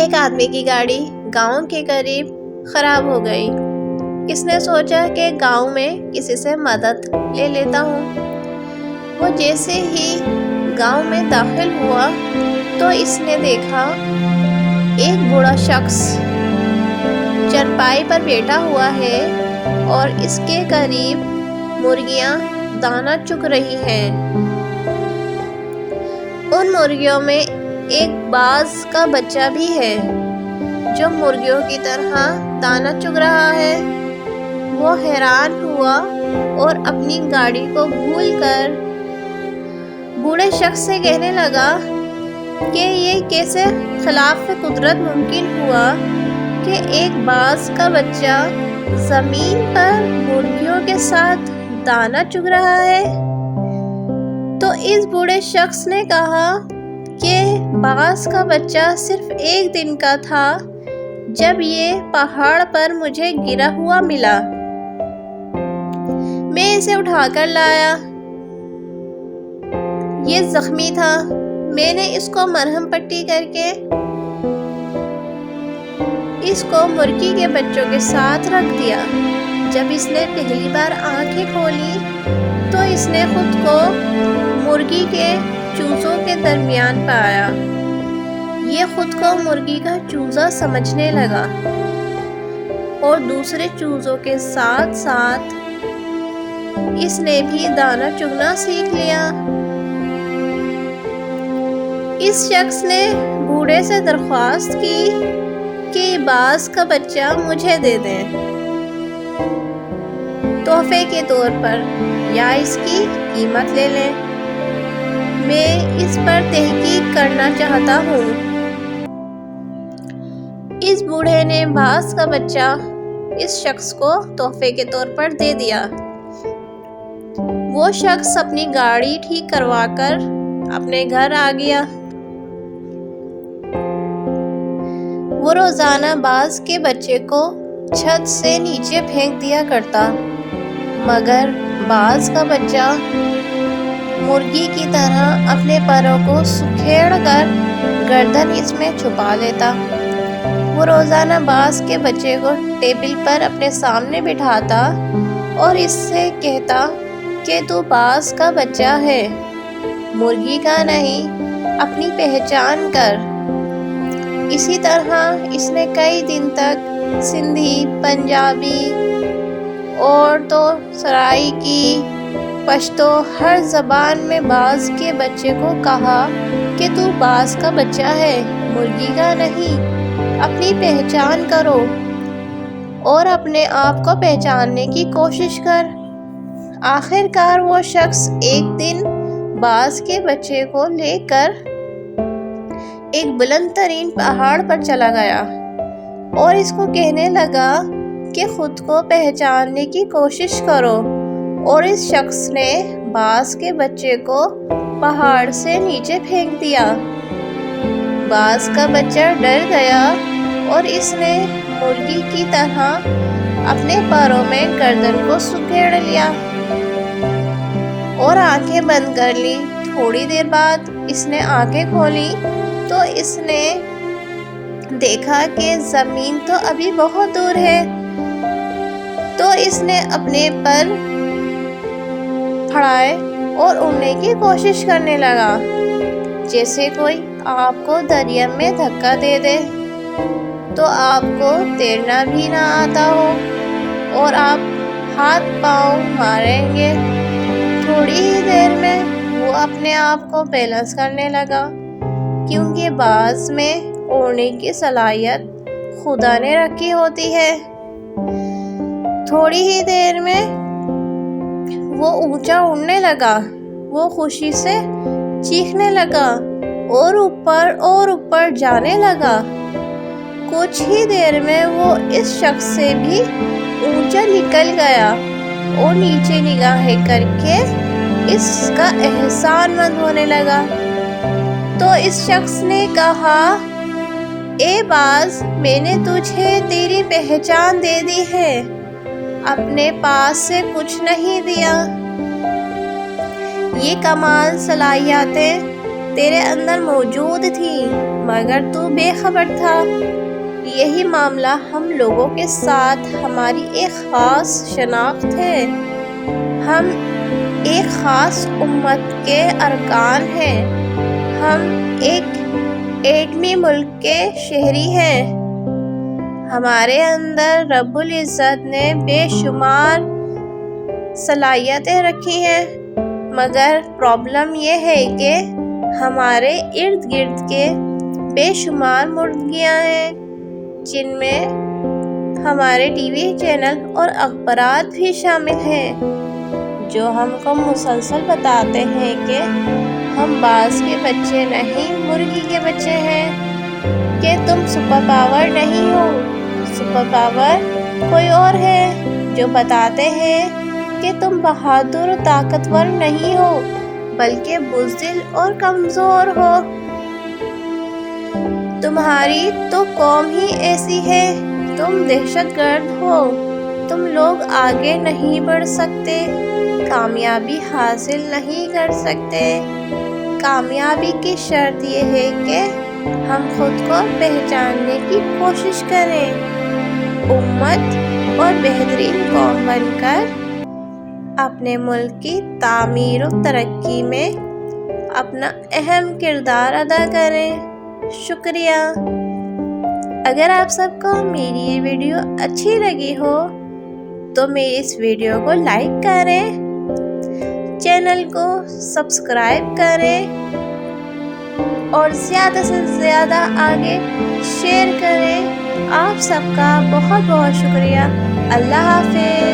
ایک آدمی کی گاڑی گاؤں کے قریب خراب ہو گئی۔ اس نے سوچا کہ گاؤں میں کسی سے مدد لے لیتا ہوں۔ وہ جیسے ہی گاؤں میں داخل ہوا تو اس نے دیکھا ایک بوڑھا شخص چرپائی پر بیٹھا ہوا ہے اور اس کے قریب مرغیاں دانہ چگ رہی ہیں۔ ان مرغیوں میں ایک باز کا بچہ بھی ہے جو مرغیوں کی طرح دانہ چگ رہا ہے۔ وہ حیران ہوا اور اپنی گاڑی کو بھول کر بوڑھے شخص سے کہنے لگا کہ یہ کیسے خلاف قدرت ممکن ہوا کہ ایک باز کا بچہ زمین پر مرغیوں کے ساتھ دانہ چگ رہا ہے۔ تو اس بوڑھے شخص نے کہا کہ باز کا بچہ صرف ایک دن کا تھا جب یہ پہاڑ پر مجھے گرا ہوا ملا۔ میں اسے اٹھا کر لایا۔ یہ زخمی تھا۔ میں نے اس کو مرہم پٹی کر کے اس کو مرغی کے بچوں کے ساتھ رکھ دیا۔ جب اس نے پہلی بار آنکھیں کھولی تو اس نے خود کو مرغی کے چوزوں کے درمیان پایا۔ یہ خود کو مرغی کا چوزا سمجھنے لگا اور دوسرے چوزوں کے ساتھ ساتھ اس نے بھی دانہ چگنا سیکھ لیا۔ اس شخص نے بوڑھے سے درخواست کی کہ باز کا بچہ مجھے دے دیں تحفے کے طور پر یا اس کی قیمت لے لیں۔ میں اس پر تحقیق کرنا چاہتا ہوں۔ اس بوڑھے نے باز کا بچہ اس شخص کو تحفے کے طور پر دے دیا۔ وہ شخص اپنی گاڑی ٹھیک کروا کر اپنے گھر آ گیا۔ وہ روزانہ باز کے بچے کو چھت سے نیچے پھینک دیا کرتا، مگر باز کا بچہ مرغی کی طرح اپنے پروں کو سکھیڑ کر گردن اس میں چھپا لیتا۔ وہ روزانہ باز کے بچے کو ٹیبل پر اپنے سامنے بٹھاتا اور اس سے کہتا کہ تو باز کا بچہ ہے، مرغی کا نہیں، اپنی پہچان کر۔ اسی طرح اس نے کئی دن تک سندھی، پنجابی اور تو سرائیکی، پشتو ہر زبان میں باز کے بچے کو کہا کہ تو باز کا بچہ ہے، مرغی کا نہیں، اپنی پہچان کرو اور اپنے آپ کو پہچاننے کی کوشش کر۔ آخر کار وہ شخص ایک دن باز کے بچے کو لے کر ایک بلند ترین پہاڑ پر چلا گیا اور اس کو کہنے لگا کہ خود کو پہچاننے کی کوشش کرو، اور اس شخص نے باز کے بچے کو پہاڑ سے نیچے پھینک دیا۔ باز کا بچہ ڈر گیا اور اس نے مرغی کی طرح اپنے پروں میں گردن کو سکیڑ لیا اور آنکھیں بند کر لی۔ تھوڑی دیر بعد اس نے آنکھیں کھولی تو اس نے دیکھا کہ زمین تو ابھی بہت دور ہے۔ تو اس نے اپنے پر پھڑائے اور اڑنے کی کوشش کرنے لگا، جیسے کوئی آپ کو دریا میں دھکا دے دے تو آپ کو تیرنا بھی نہ آتا ہو اور آپ ہاتھ پاؤں ماریں گے۔ تھوڑی ہی دیر میں وہ اپنے آپ کو بیلنس کرنے لگا، کیونکہ باز میں اڑنے کی صلاحیت خدا نے رکھی ہوتی ہے۔ تھوڑی ہی دیر میں وہ اونچا اڑنے لگا۔ وہ خوشی سے چیخنے لگا اور اوپر جانے لگا۔ کچھ ہی دیر میں وہ اس شخص سے بھی اونچا نکل گیا اور نیچے نگاہیں کر کے اس کا احسان مند ہونے لگا۔ تو اس شخص نے کہا، اے باز، میں نے تجھے تیری پہچان دے دی ہے، اپنے پاس سے کچھ نہیں دیا۔ یہ کمال صلاحیتیں تیرے اندر موجود تھی مگر تو بے خبر تھا۔ یہی معاملہ ہم لوگوں کے ساتھ ہماری ایک خاص شناخت ہے۔ ہم ایک خاص امت کے ارکان ہیں۔ ہم ایک ایٹمی ملک کے شہری ہیں۔ ہمارے اندر رب العزت نے بے شمار صلاحیتیں رکھی ہیں، مگر پرابلم یہ ہے کہ ہمارے ارد گرد کے بے شمار مردگیاں ہیں، جن میں ہمارے ٹی وی چینل اور اخبارات بھی شامل ہیں، جو ہم کو مسلسل بتاتے ہیں کہ ہم باز کے بچے نہیں مرغی کے بچے ہیں، کہ تم سپر پاور نہیں ہو، سپر پاور کوئی اور ہے، جو بتاتے ہیں کہ تم بہادر و طاقتور نہیں ہو بلکہ بزدل اور کمزور ہو۔ تمہاری تو قوم ہی ایسی ہے، تم دہشت گرد ہو، تم لوگ آگے نہیں بڑھ سکتے، کامیابی حاصل نہیں کر سکتے۔ کامیابی کی شرط یہ ہے کہ ہم خود کو پہچاننے کی کوشش کریں، امت اور بہترین قوم بن کر اپنے ملک کی تعمیر و ترقی میں اپنا اہم کردار ادا کریں۔ شکریہ۔ اگر آپ سب کو میری یہ ویڈیو اچھی لگی ہو تو میری اس ویڈیو کو لائک کریں، چینل کو سبسکرائب کریں اور زیادہ سے زیادہ آگے شیئر کریں۔ آپ سب کا بہت بہت شکریہ۔ اللہ حافظ۔